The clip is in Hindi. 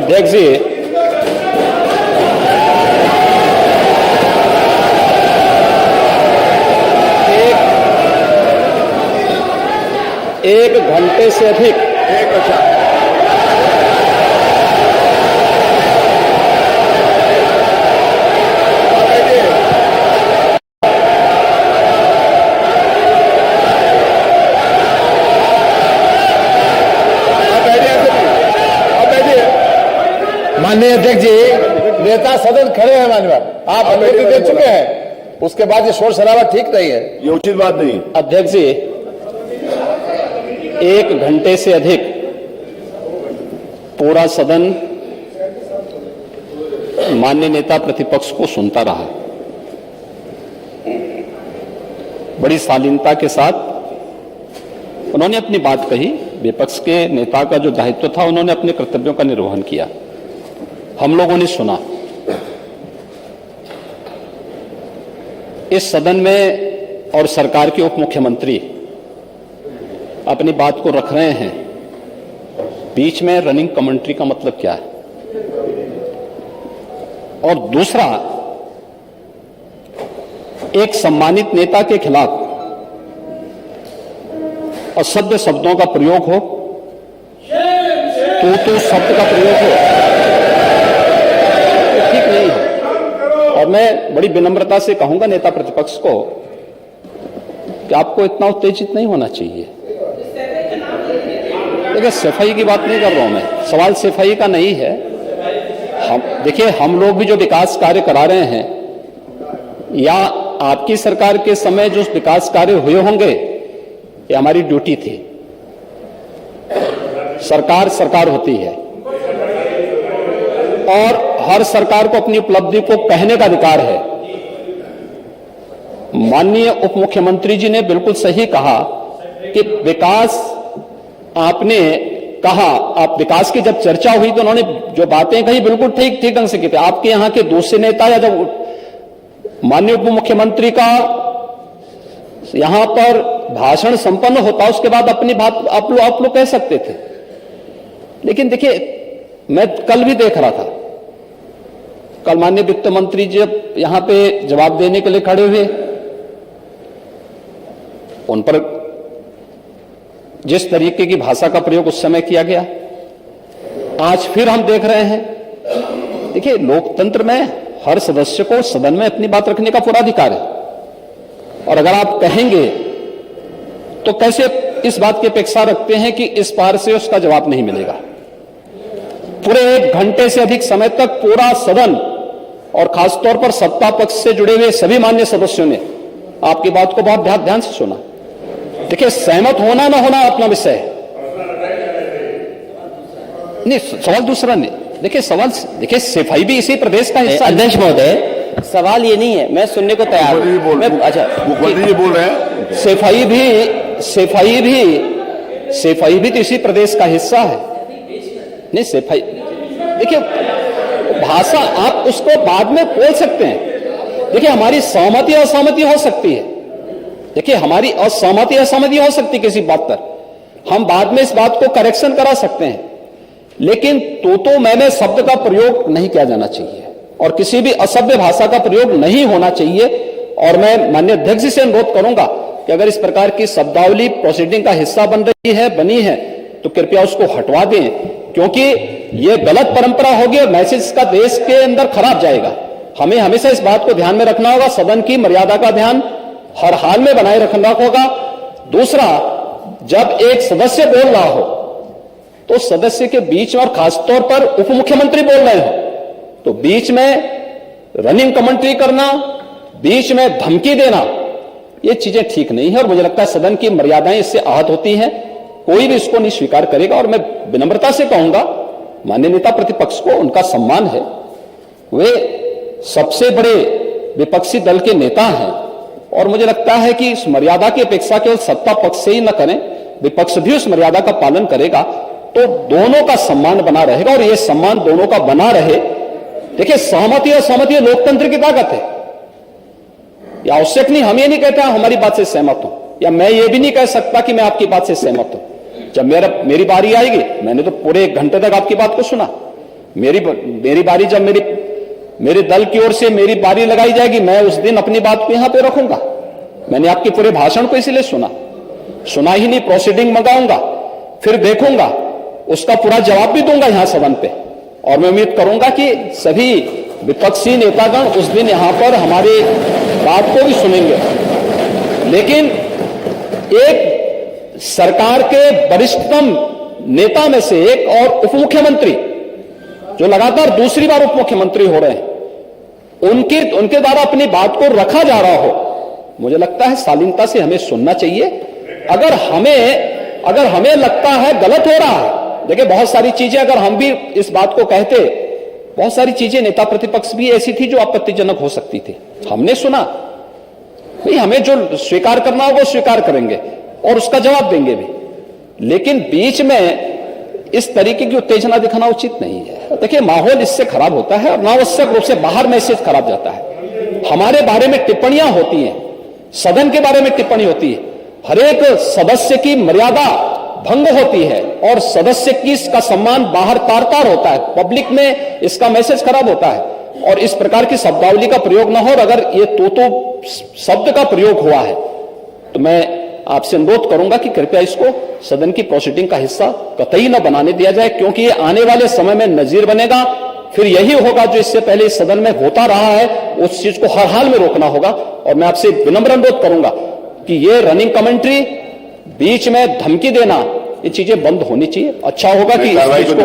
अध्यक्ष जी, एक घंटे से अधिक माननीय अध्यक्ष जी, नेता सदन खड़े हैं माननीय, आप अनुमति दे चुके हैं, उसके बाद ये शोर शराबा ठीक नहीं है, ये उचित बात नहीं। अध्यक्ष जी, एक घंटे से अधिक पूरा सदन माननीय नेता प्रतिपक्ष को सुनता रहा। बड़ी शालीनता के साथ उन्होंने अपनी बात कही। विपक्ष के नेता का जो दायित्व था, उन्होंने अपने कर्तव्यों का निर्वहन किया। हम लोगों ने सुना। इस सदन में और सरकार के उप मुख्यमंत्री अपनी बात को रख रहे हैं, बीच में रनिंग कमेंट्री का मतलब क्या है? और दूसरा, एक सम्मानित नेता के खिलाफ असभ्य शब्दों का प्रयोग हो, तो शब्द का प्रयोग हो, तो ठीक नहीं है। और मैं बड़ी विनम्रता से कहूंगा नेता प्रतिपक्ष को कि आपको इतना उत्तेजित नहीं होना चाहिए। देखिए, सफाई की बात नहीं कर रहा हूं मैं, सवाल सफाई का नहीं है। देखिए, हम लोग भी जो विकास कार्य करा रहे हैं, या आपकी सरकार के समय जो विकास कार्य हुए होंगे, ये हमारी ड्यूटी थी। सरकार सरकार होती है और हर सरकार को अपनी उपलब्धि को कहने का अधिकार है। माननीय उप मुख्यमंत्री जी ने बिल्कुल सही कहा कि विकास, आपने कहा, आप विकास की जब चर्चा हुई तो उन्होंने जो बातें कही बिल्कुल ठीक ढंग से की थी। आपके यहां के दूसरे नेता या जब माननीय उप मुख्यमंत्री का यहां पर भाषण संपन्न होता, उसके बाद अपनी बात आप लोग कह सकते थे। लेकिन देखिए, मैं कल भी देख रहा था, कल माननीय वित्त मंत्री जी जब यहां पे जवाब देने के लिए खड़े हुए, उन पर जिस तरीके की भाषा का प्रयोग उस समय किया गया, आज फिर हम देख रहे हैं। देखिए, लोकतंत्र में हर सदस्य को सदन में अपनी बात रखने का पूरा अधिकार है, और अगर आप कहेंगे तो कैसे इस बात की अपेक्षा रखते हैं कि इस पार से उसका जवाब नहीं मिलेगा? पूरे एक घंटे से अधिक समय तक पूरा सदन और खासतौर पर सत्ता पक्ष से जुड़े हुए सभी मान्य सदस्यों ने आपकी बात को बहुत ध्यान से सुना। देखिए, सहमत होना ना होना अपना विषय है, नहीं, सवाल दूसरा नहीं। देखिए, देखिए, सफाई भी इसी प्रदेश का हिस्सा है। अध्यक्ष महोदय, सवाल ये नहीं है, मैं सुनने को तैयार हूं। अच्छा, मुख्यमंत्री जी बोल रहे हैं, सफाई भी तो इसी प्रदेश का हिस्सा है। नहीं, सफाई, देखिए, भाषा आप उसको बाद में बोल सकते हैं। देखिए, हमारी सहमति असहमति हो सकती है। देखिए, हमारी असहमति असहमति हो सकती है किसी बात पर, हम बाद में इस बात को करेक्शन करा सकते हैं। लेकिन तो मैंने शब्द का प्रयोग नहीं किया जाना चाहिए और किसी भी असभ्य भाषा का प्रयोग नहीं होना चाहिए। और मैं माननीय अध्यक्ष जी से अनुरोध करूंगा कि अगर इस प्रकार की शब्दावली प्रोसीडिंग का हिस्सा बनी है तो कृपया उसको हटवा दें, क्योंकि यह गलत परंपरा होगी और मैसेज का देश के अंदर खराब जाएगा। हमें हमेशा इस बात को ध्यान में रखना होगा, सदन की मर्यादा का ध्यान हर हाल में बनाए रखना होगा। दूसरा, जब एक सदस्य बोल रहा हो तो सदस्य के बीच में, और खासतौर पर उप मुख्यमंत्री बोल रहे हो, तो बीच में रनिंग कमेंट्री करना, बीच में धमकी देना, ये चीजें ठीक नहीं है। और मुझे लगता है सदन की मर्यादाएं इससे आहत होती हैं, कोई भी इसको नहीं स्वीकार करेगा। और मैं विनम्रता से कहूंगा, माननीय नेता प्रतिपक्ष को उनका सम्मान है, वे सबसे बड़े विपक्षी दल के नेता हैं, और मुझे लगता है कि इस मर्यादा की अपेक्षा केवल सत्ता पक्ष से ही न करें, विपक्ष भी उस मर्यादा का पालन करेगा तो दोनों का सम्मान बना रहेगा। और यह सम्मान दोनों का बना रहे। देखिए, सहमति और सहमति लोकतंत्र की ताकत है, यह आवश्यक नहीं। हम ये नहीं कहते हमारी बात से सहमत हूं, या मैं ये भी नहीं कह सकता कि मैं आपकी बात से सहमत हूं। जब मेरी बारी आएगी, मैंने तो पूरे 1 घंटे तक आपकी बात को सुना, मेरी बारी जब मेरे दल की ओर से मेरी बारी लगाई जाएगी, मैं उस दिन अपनी बात को यहां पे रखूंगा। मैंने आपके पूरे भाषण को इसलिए सुना ही नहीं, प्रोसीडिंग मंगाऊंगा, फिर देखूंगा, उसका पूरा जवाब भी दूंगा यहां सदन पे। और मैं उम्मीद करूंगा कि सभी विपक्षी नेतागण उस दिन यहां पर हमारी बात को भी सुनेंगे। लेकिन एक सरकार के वरिष्ठतम नेता में से एक और उप मुख्यमंत्री जो लगातार दूसरी बार उप मुख्यमंत्री हो रहे हैं, उनके द्वारा अपनी बात को रखा जा रहा हो, मुझे लगता है शालीनता से हमें सुनना चाहिए। अगर हमें लगता है गलत हो रहा है, देखिए बहुत सारी चीजें अगर हम भी इस बात को कहते, बहुत सारी चीजें नेता प्रतिपक्ष भी ऐसी थी जो आपत्तिजनक हो सकती थी, हमने सुना। भाई हमें जो स्वीकार करना हो वो स्वीकार करेंगे और उसका जवाब देंगे भी, लेकिन बीच में इस तरीके की उत्तेजना दिखाना उचित नहीं है। देखिए माहौल इससे खराब होता है और अनावश्यक रूप से बाहर मैसेज खराब जाता है। हमारे बारे में टिप्पणियां होती हैं, सदन के बारे में टिप्पणी होती है, हर एक सदस्य की मर्यादा भंग होती है और सदस्य की इसका सम्मान बाहर तार तार होता है, पब्लिक में इसका मैसेज खराब होता है। और इस प्रकार की शब्दावली का प्रयोग ना हो, और अगर ये तो शब्द का प्रयोग हुआ है तो मैं आपसे अनुरोध करूंगा कि कृपया इसको सदन की प्रोसीडिंग का हिस्सा कतई न बनाने दिया जाए, क्योंकि ये आने वाले समय में नजीर बनेगा। फिर यही होगा जो इससे पहले इस सदन में होता रहा है, उस चीज को हर हाल में रोकना होगा। और मैं आपसे विनम्र अनुरोध करूंगा कि ये रनिंग कमेंट्री, बीच में धमकी देना, ये चीजें बंद होनी चाहिए। अच्छा होगा कि इस चीज को